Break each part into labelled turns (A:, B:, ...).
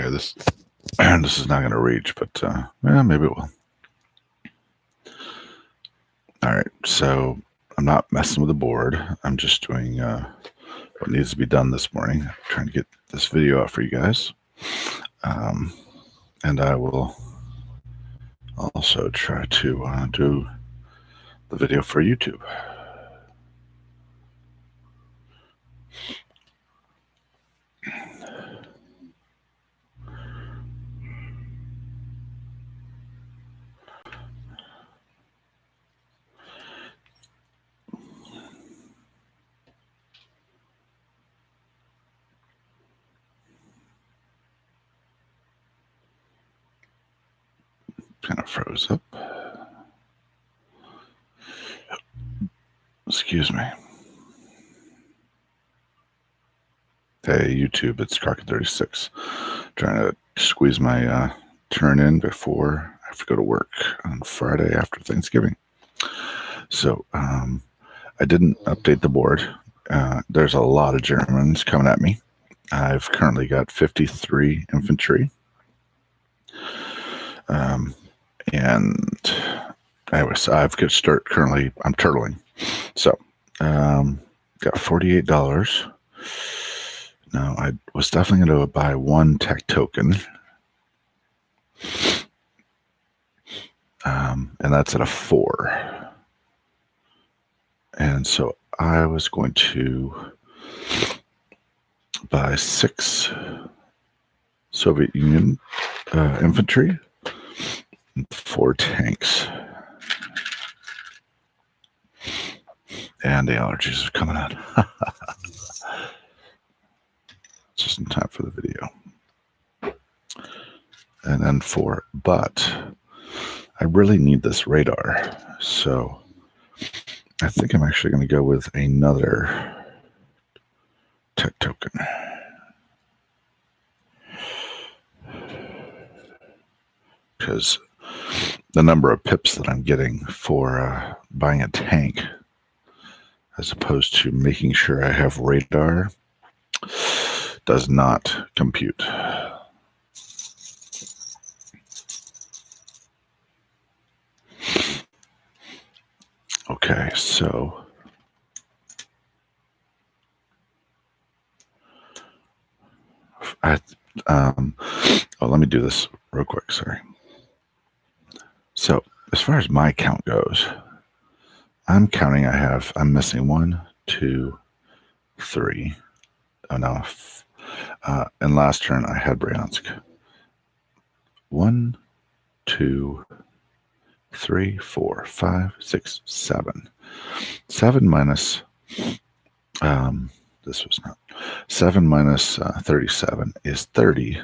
A: Okay, this this is not going to reach, but maybe it will. All right, so I'm not messing with the board. I'm just doing what needs to be done this morning. I'm trying to get this video out for you guys. And I will also try to do the video for YouTube. Kind of froze up. Excuse me. Hey, YouTube, it's Crockett36. Trying to squeeze my turn in before I have to go to work on Friday after Thanksgiving. So I didn't update the board. There's a lot of Germans coming at me. I've currently got 53 infantry. And anyways, I've got start currently. I'm turtling. So got $48. Now I was definitely going to buy one tech token. And that's at a 4. And so I was going to buy 6 Soviet Union infantry and 4 tanks. And the allergies are coming on. Just in time for the video. And then 4, but I really need this radar. So I think I'm actually going to go with another tech token. Because the number of pips that I'm getting for buying a tank as opposed to making sure I have radar does not compute. Okay, so let me do this real quick. Sorry. So as far as my count goes, I'm counting. I'm missing 1, 2, 3. Oh no. And last turn I had Bryansk. 1, 2, 3, 4, 5, 6, 7. 7 minus this was not 7 minus 37 is 30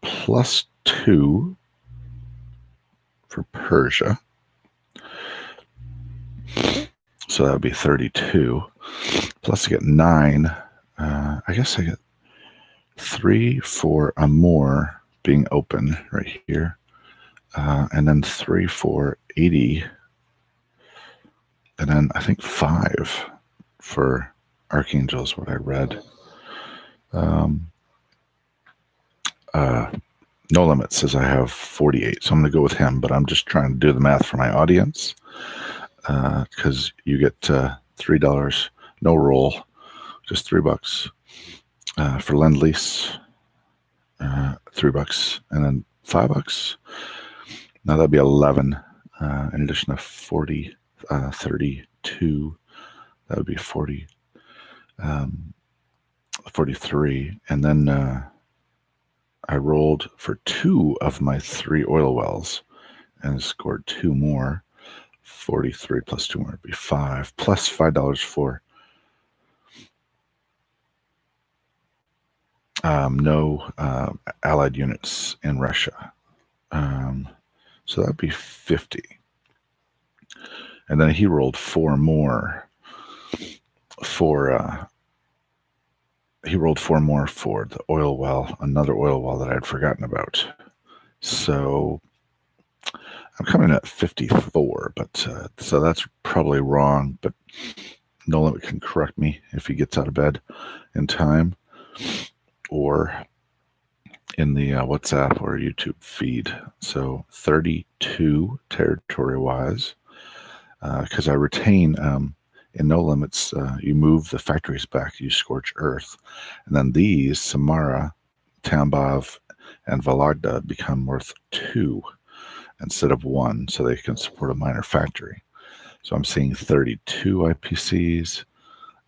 A: plus 2 for Persia. So that would be 32. Plus I get 9. I guess I get 3 for Amur being open right here. And then 3 for 80. And then I think 5 for Archangel is what I read. No Limit says I have 48, so I'm going to go with him, but I'm just trying to do the math for my audience because you get $3, no roll, just $3 for Lend-Lease, $3, and then $5. Now that'd be 11 in addition to 40, 32. That would be 40, 43, and then I rolled for 2 of my 3 oil wells and scored 2 more. 43 plus 2 more would be 5, plus $5 for no allied units in Russia. So that'd be 50. And then he rolled 4 more for he rolled 4 more for the oil well, another oil well that I'd forgotten about. So I'm coming in at 54, but so that's probably wrong, but No Limit can correct me if he gets out of bed in time, or in the WhatsApp or YouTube feed. So 32 territory-wise, because I retain in No Limits, you move the factories back, you scorch earth, and then these, Samara, Tambov, and Vologda become worth 2 instead of 1, so they can support a minor factory. So I'm seeing 32 IPCs.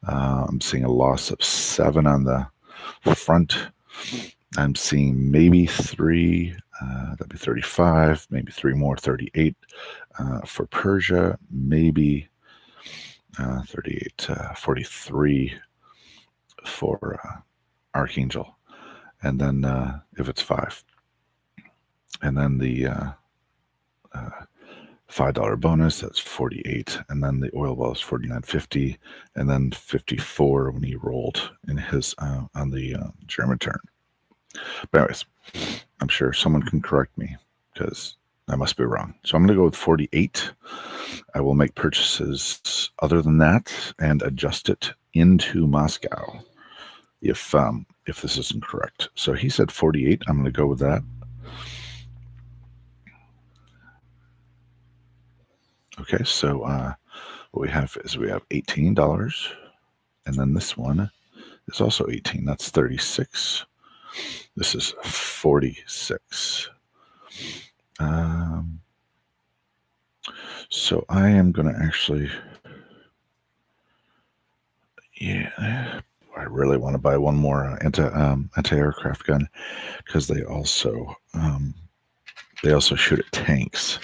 A: I'm seeing a loss of 7 on the front. I'm seeing maybe 3, that'd be 35, maybe 3 more, 38 for Persia, maybe 38, 43 for Archangel, and then if it's 5. And then the $5 bonus, that's 48, and then the oil well is 49.50, and then 54 when he rolled in his on the German turn. But anyways, I'm sure someone can correct me because I must be wrong. So I'm going to go with 48. I will make purchases other than that and adjust it into Moscow if this isn't correct. So he said 48. I'm going to go with that. Okay, so what we have is we have $18, and then this one is also 18. That's 36. This is 46. So I am going to actually, yeah, I really want to buy one more anti-aircraft gun because they also shoot at tanks.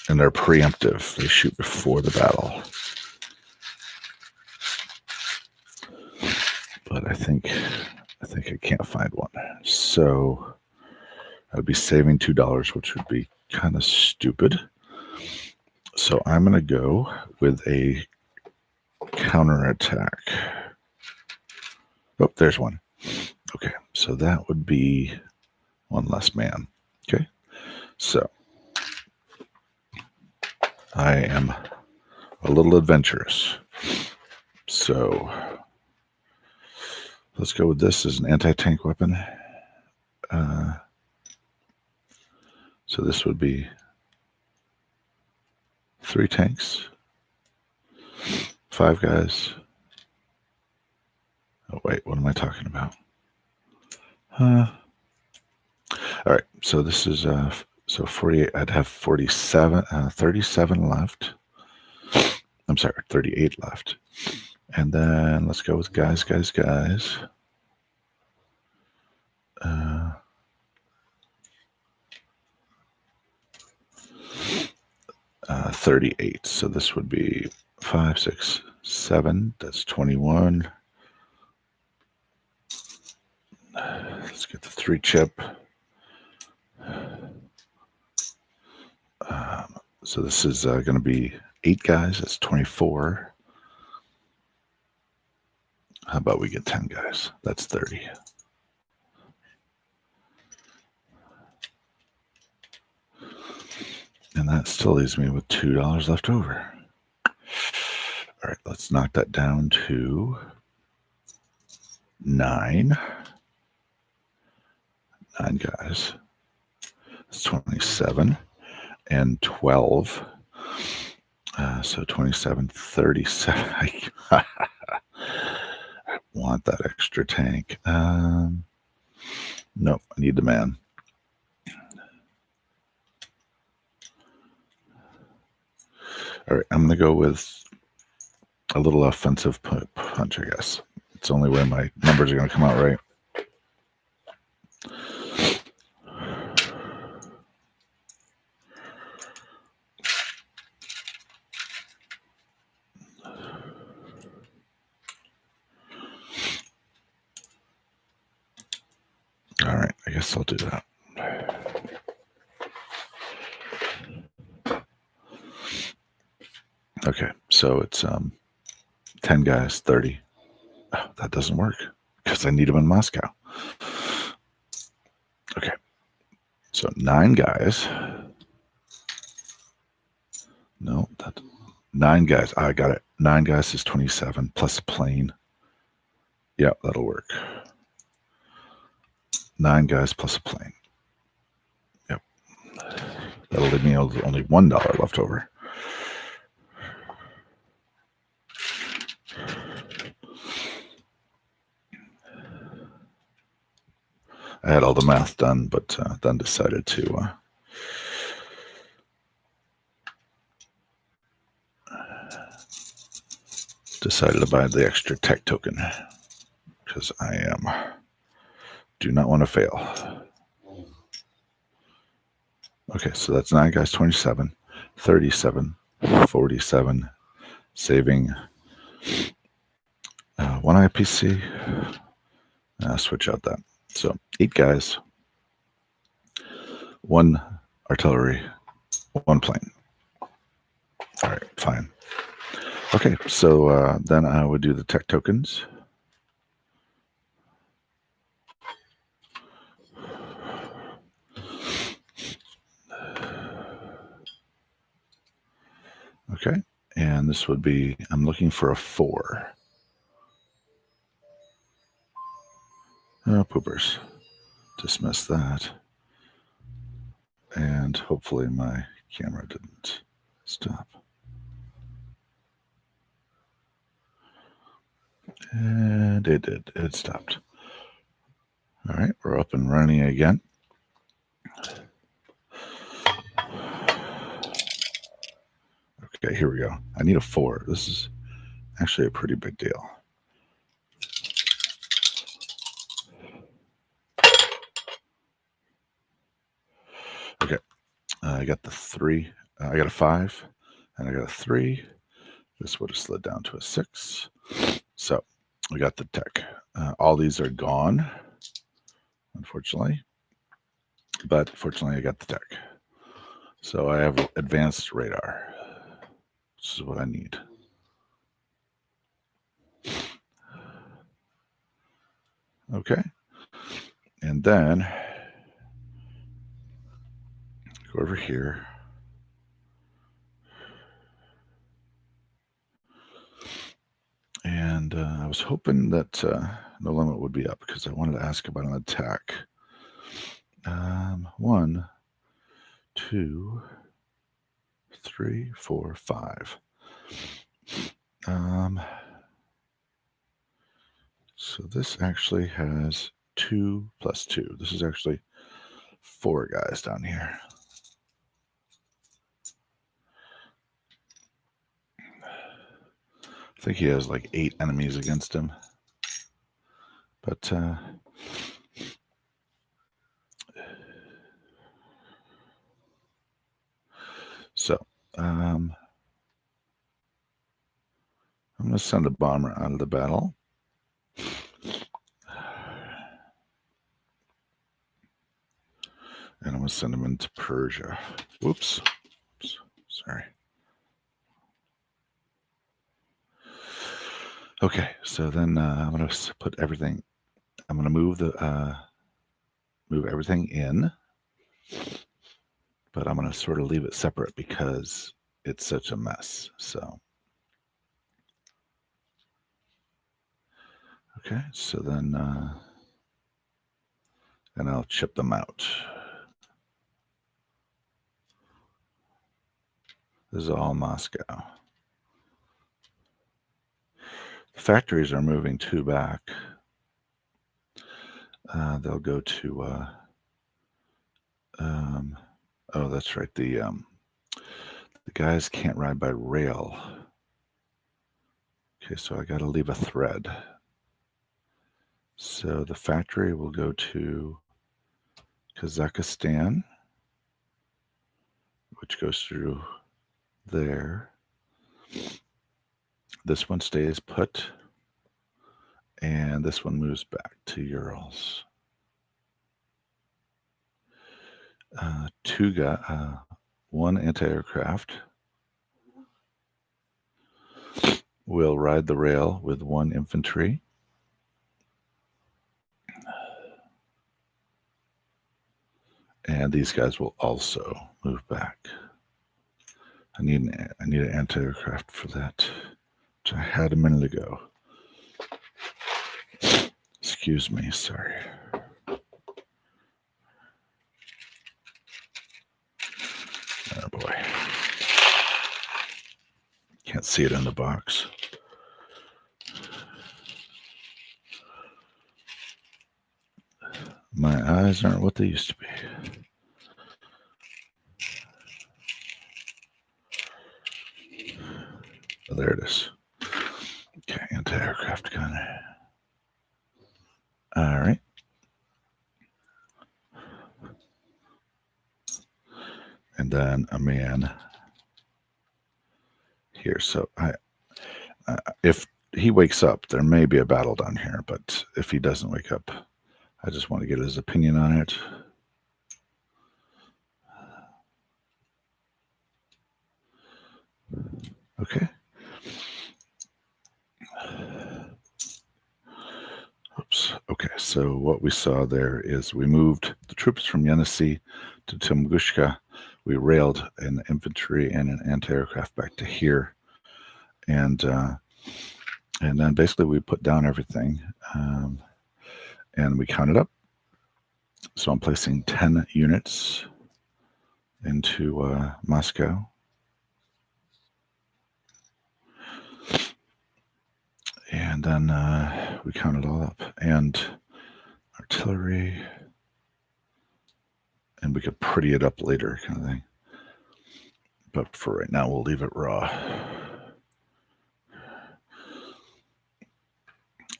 A: And they're preemptive. They shoot before the battle. But I think I can't find one. So I'd be saving $2, which would be kind of stupid. So I'm going to go with a counterattack. Oh, there's one. Okay, so that would be one less man. Okay, so I am a little adventurous. So let's go with this as an anti-tank weapon. So this would be 3 tanks, 5 guys. Oh, wait, what am I talking about? All right, so this is so 48. I'd have 47, 37 left. I'm sorry, 38 left. And then let's go with guys. 38. So this would be 5, 6, 7. That's 21. Let's get the 3 chip. So this is going to be 8 guys. That's 24. How about we get 10 guys? That's 30. And that still leaves me with $2 left over. All right, let's knock that down to 9. 9 guys. That's 27 and 12. So 27, 37. I want that extra tank. Nope, I need the man. All right, I'm going to go with a little offensive punch, I guess. It's the only way my numbers are going to come out right. All right, I guess I'll do that. Okay, so it's 10 guys, 30. Oh, that doesn't work because I need them in Moscow. Okay, so 9 guys. No, 9 guys. I got it. 9 guys is 27 plus a plane. Yeah, that'll work. 9 guys plus a plane. Yep. That'll leave me only $1 left over. I had all the math done, but then decided to buy the extra tech token because I do not want to fail. Okay, so that's 9 guys, 27, 37, 47, saving 1 IPC. Switch out that. So 8 guys, 1 artillery, 1 plane. All right, fine. Okay, so then I would do the tech tokens. Okay, and this would be, I'm looking for a 4. Oh, poopers. Dismiss that. And hopefully my camera didn't stop. And it did. It stopped. All right, we're up and running again. Okay, here we go. I need a 4. This is actually a pretty big deal. Okay, I got the 3. I got a 5, and I got a 3. This would have slid down to a 6. So we got the tech. All these are gone, unfortunately. But fortunately, I got the tech. So I have advanced radar. This is what I need. Okay. And then go over here. And I was hoping that No Limit would be up because I wanted to ask about an attack. 1, 2, 3, 4, 5. So this actually has 2 plus 2. This is actually 4 guys down here. I think he has like 8 enemies against him. But so I'm going to send a bomber out of the battle. And I'm going to send him into Persia. Whoops. Oops. Sorry. Okay, so then I'm going to put everything. I'm going to move everything in, but I'm going to sort of leave it separate because it's such a mess. So, okay, so then, and I'll chip them out. This is all Moscow. The factories are moving 2 back. They'll go to, oh, that's right. The guys can't ride by rail. Okay, so I got to leave a thread. So the factory will go to Kazakhstan, which goes through there. This one stays put, and this one moves back to Urals. 1 anti-aircraft will ride the rail with 1 infantry. And these guys will also move back. I need an anti-aircraft for that, which I had a minute ago. Excuse me, sorry. can't see it in the box. My eyes aren't what they used to be. Oh, there it is. Okay, anti-aircraft gun. All right. And then a man here. So if he wakes up, there may be a battle down here, but if he doesn't wake up, I just want to get his opinion on it. Okay. Oops. Okay, so what we saw there is we moved the troops from Yenisei to Tunguska. We railed an infantry and an anti-aircraft back to here. And then basically we put down everything and we counted up. So I'm placing 10 units into Moscow. And then we count it all up. And artillery. And we could pretty it up later, kind of thing. But for right now, we'll leave it raw.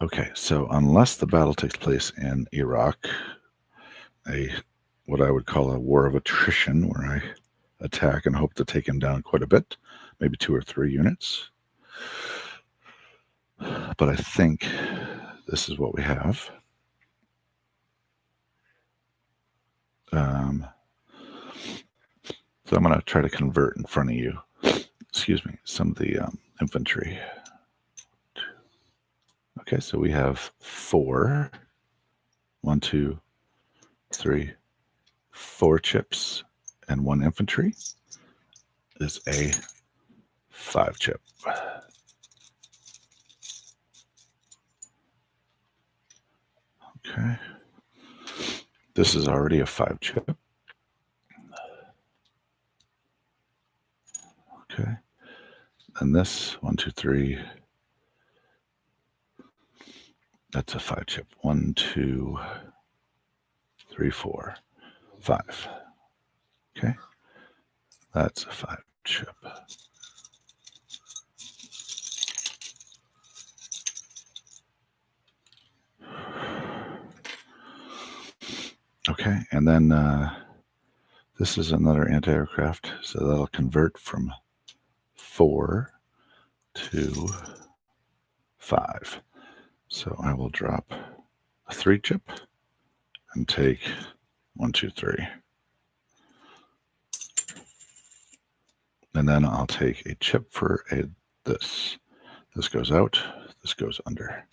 A: Okay, so unless the battle takes place in Iraq, what I would call a war of attrition, where I attack and hope to take him down quite a bit, maybe 2 or 3 units. But I think this is what we have. So I'm going to try to convert in front of you, excuse me, some of the infantry. Okay, so we have 4, 1, 2, 3, 4 chips, and 1 infantry is a 5 chip. Okay, this is already a 5 chip. Okay, and this 1, 2, 3. That's a 5 chip. 1, 2, 3, 4, 5. Okay, that's a 5 chip. Okay, and then this is another anti-aircraft, so that'll convert from 4 to 5. So I will drop a 3 chip and take 1, 2, 3. And then I'll take a chip for this. This goes out, this goes under.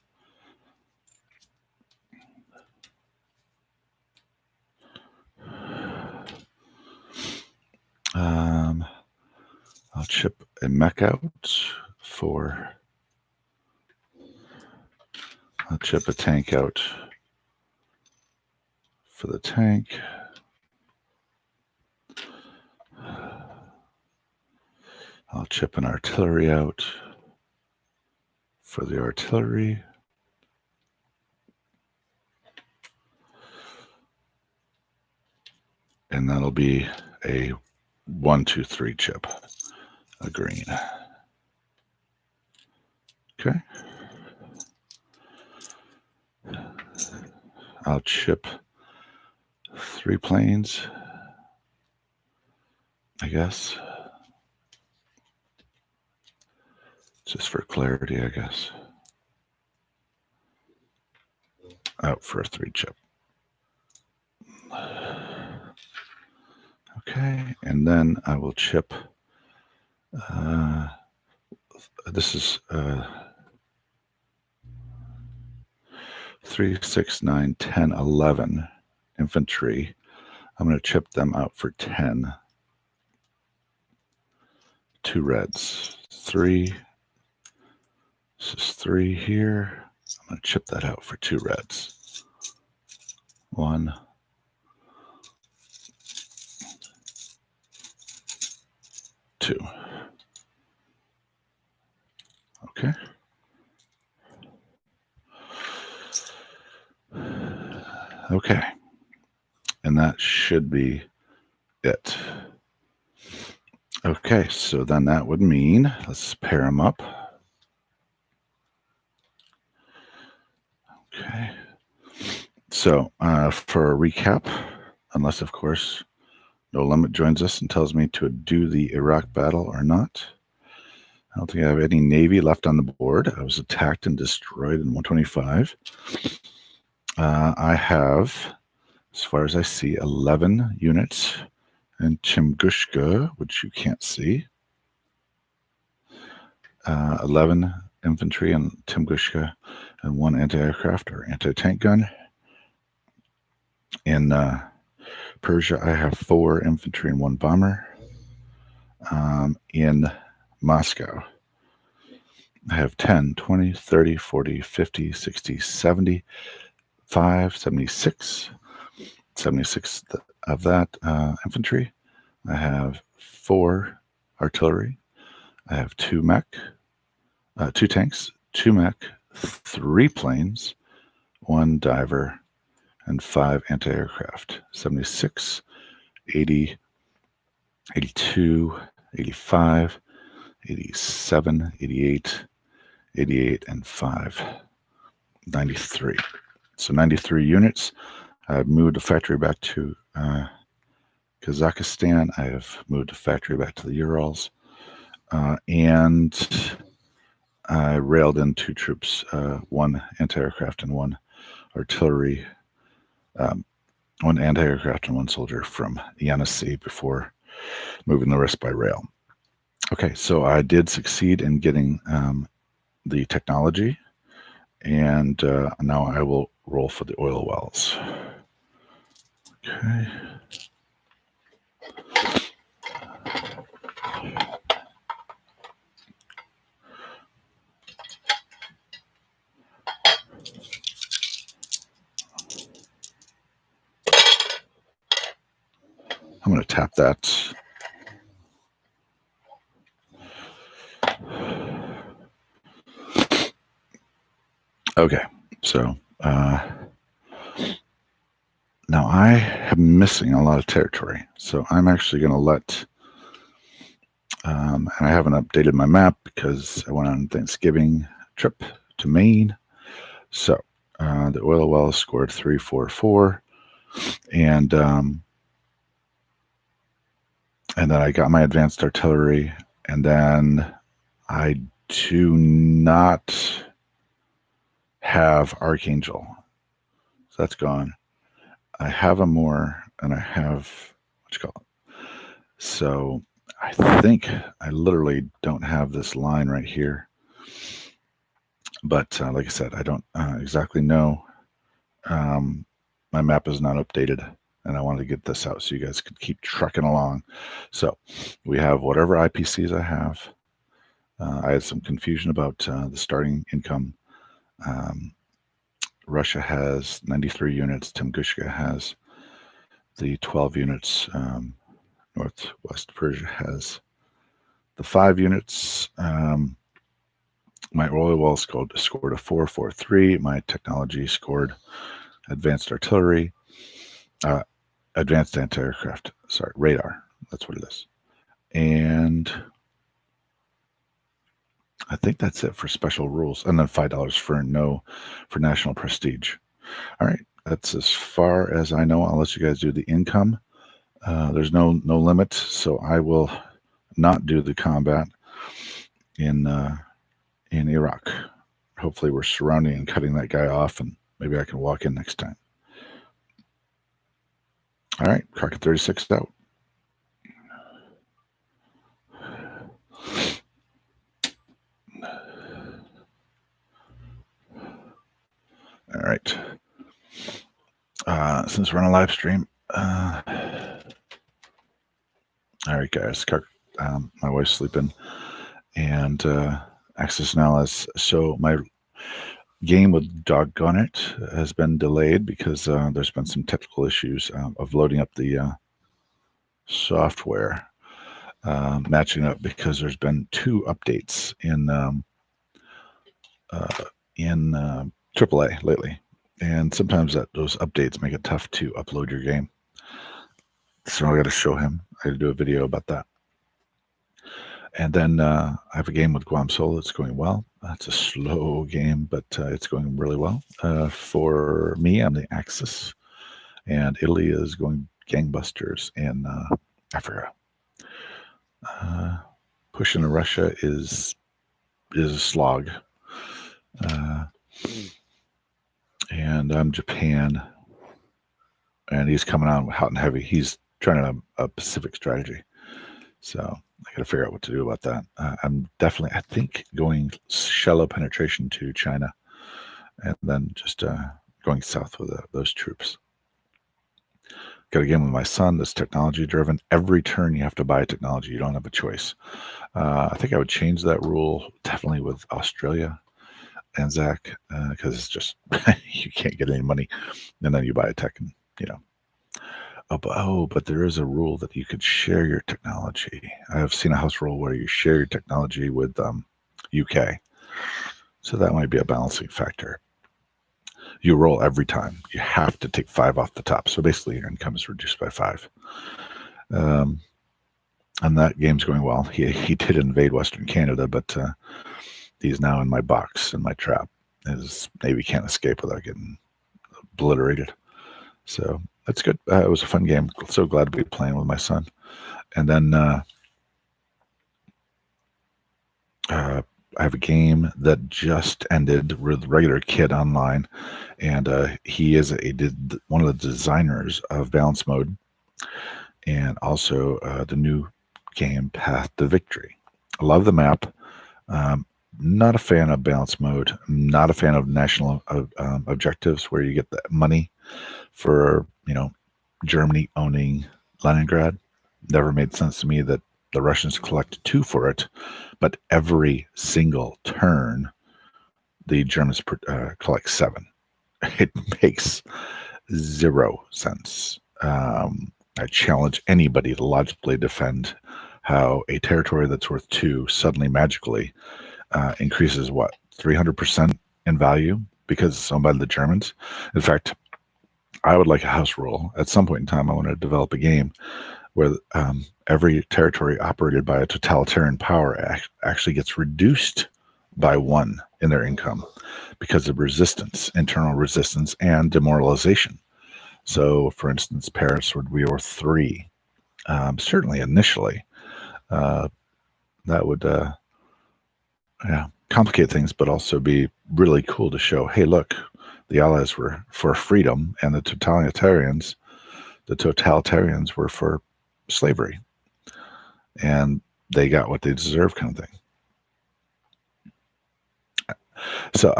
A: I'll chip a mech out for, I'll chip a tank out for the tank. I'll chip an artillery out for the artillery. And that'll be a 1, 2, 3 chip, a green. Okay. I'll chip 3 planes, I guess. Just for clarity, I guess. Out for a 3 chip. Okay, and then I will chip. This is 3, 6, 9, 10, 11 infantry. I'm going to chip them out for 10. 2 reds. 3. This is 3 here. I'm going to chip that out for 2 reds. 1. 2. Okay. Okay. And that should be it. Okay, so then that would mean, let's pair them up. Okay. So for a recap, unless of course No Limit joins us and tells me to do the Iraq battle or not. I don't think I have any Navy left on the board. I was attacked and destroyed in 125. I have, as far as I see, 11 units in Chimgushka, which you can't see. 11 infantry in Chimgushka and 1 anti-aircraft or anti-tank gun. In Persia, I have 4 infantry and 1 bomber. In Moscow, I have 10, 20, 30, 40, 50, 60, 70, 5, 76. 76 of that infantry. I have 4 artillery. I have 2 mech, 2 tanks, 2 mech, 3 planes, 1 diver, and 5 anti-aircraft. 76, 80, 82, 85, 87, 88, 88, and 5. 93. So 93 units. I've moved the factory back to Kazakhstan. I have moved the factory back to the Urals. And I railed in 2 troops, 1 anti-aircraft and 1 artillery, 1 anti-aircraft and 1 soldier from Yenisei before moving the rest by rail. Okay, so I did succeed in getting the technology, and now I will roll for the oil wells. Okay. I'm going to tap that. Okay, so now I am missing a lot of territory, so I'm actually going to let, and I haven't updated my map because I went on Thanksgiving trip to Maine. So the oil well scored 344, and then I got my advanced artillery, and then I do not have Archangel, so that's gone. I have a more, and I have what you call it. So I think I literally don't have this line right here, but like I said, I don't exactly know. My map is not updated, and I wanted to get this out so you guys could keep trucking along. So we have whatever IPCs I have. I had some confusion about the starting income. Russia has 93 units. Tunguska has the 12 units. Northwest Persia has the 5 units. My oil well scored a 443. My technology scored advanced artillery, advanced anti-aircraft. Sorry, radar. That's what it is. And I think that's it for special rules. And then $5 for national prestige. All right, that's as far as I know. I'll let you guys do the income. There's no limit, so I will not do the combat in Iraq. Hopefully we're surrounding and cutting that guy off, and maybe I can walk in next time. All right, Crockett 36 out. All right. Since we're on a live stream, all right, guys. My wife's sleeping, and Access Now is so my game with Doggone It has been delayed because there's been some technical issues of loading up the software, matching up because there's been 2 updates in in AAA lately, and sometimes those updates make it tough to upload your game. So I got to show him. I got to do a video about that. And then I have a game with Guam Solo that's going well. It's a slow game, but it's going really well. For me, I'm the Axis, and Italy is going gangbusters in Africa. Pushing to Russia is a slog. And I'm Japan, and he's coming on hot and heavy. He's trying a Pacific strategy. So I got to figure out what to do about that. I'm definitely, I think, going shallow penetration to China, and then just going south with those troops. Got a game with my son that's technology driven. Every turn you have to buy technology. You don't have a choice. I think I would change that rule definitely with Australia, Anzac, because it's just you can't get any money, and then you buy a tech, and but there is a rule that you could share your technology. I have seen a house rule where you share your technology with UK, so that might be a balancing factor. You roll every time. You have to take 5 off the top, so basically your income is reduced by 5. And that game's going well. He did invade Western Canada, but he's now in my box, in my trap. His Navy can't escape without getting obliterated. So that's good. It was a fun game. So glad to be playing with my son. And then I have a game that just ended with regular kid online, and he is one of the designers of Balance Mode, and also the new game Path to Victory. I love the map. Not a fan of Balance Mode. Not a fan of national objectives where you get the money for Germany owning Leningrad. Never made sense to me that the Russians collect 2 for it, but every single turn the Germans collect 7. It makes 0 sense. I challenge anybody to logically defend how a territory that's worth 2 suddenly magically increases 300% in value because it's owned by the Germans. In fact, I would like a house rule. At some point in time, I want to develop a game where every territory operated by a totalitarian power actually gets reduced by 1 in their income because of resistance, internal resistance, and demoralization. So, for instance, Paris would be worth 3. Certainly initially. That would complicate things, but also be really cool to show, hey, look, the Allies were for freedom, and the totalitarians were for slavery, and they got what they deserve, kind of thing. So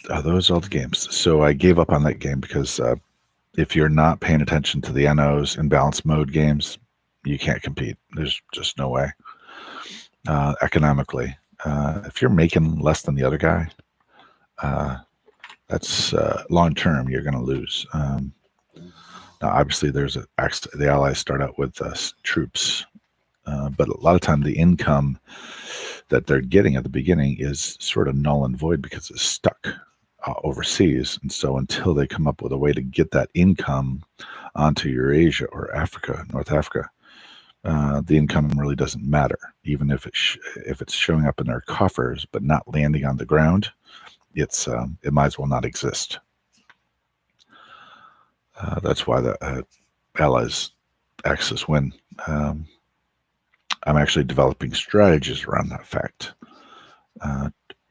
A: those are all the games. So I gave up on that game because if you're not paying attention to the NOs in Balance Mode games, you can't compete. There's just no way. Economically, if you're making less than the other guy, that's long term you're going to lose. Now, obviously, the Allies start out with troops, but a lot of time the income that they're getting at the beginning is sort of null and void because it's stuck overseas. And so until they come up with a way to get that income onto Eurasia or Africa, North Africa, the income really doesn't matter. Even if it's showing up in their coffers but not landing on the ground, it might as well not exist. That's why the Allies Axis win. I'm actually developing strategies around that fact.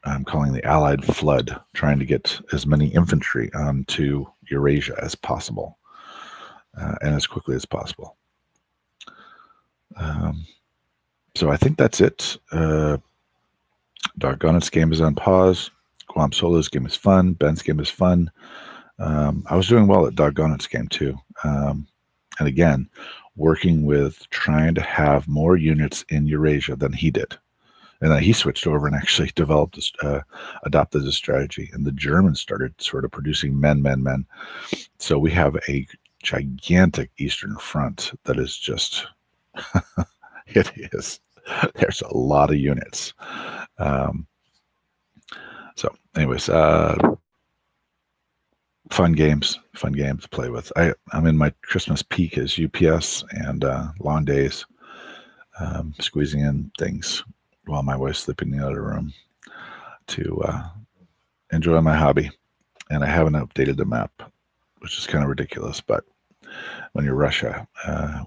A: I'm calling the Allied Flood, trying to get as many infantry onto Eurasia as possible, and as quickly as possible. So I think that's it. Doggonit's game is on pause. Guam Solo's game is fun. Ben's game is fun. I was doing well at Doggonit's game too. And again, working with trying to have more units in Eurasia than he did. And then he switched over and actually adopted this strategy. And the Germans started sort of producing men. So we have a gigantic Eastern Front that is just, it is. There's a lot of units. So, anyways, fun games to play with. I'm in my Christmas peak as UPS and long days, squeezing in things while my wife's sleeping in the other room to enjoy my hobby. And I haven't updated the map, which is kind of ridiculous, but when you're Russia,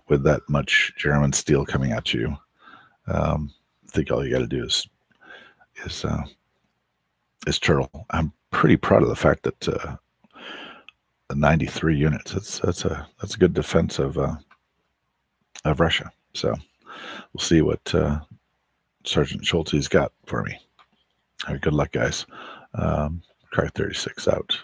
A: with that much German steel coming at you, I think all you got to do is turtle. I'm pretty proud of the fact that the 93 units. That's a good defense of Russia. So we'll see what Sergeant Schulte's got for me. All right, good luck, guys. Cry 36 out.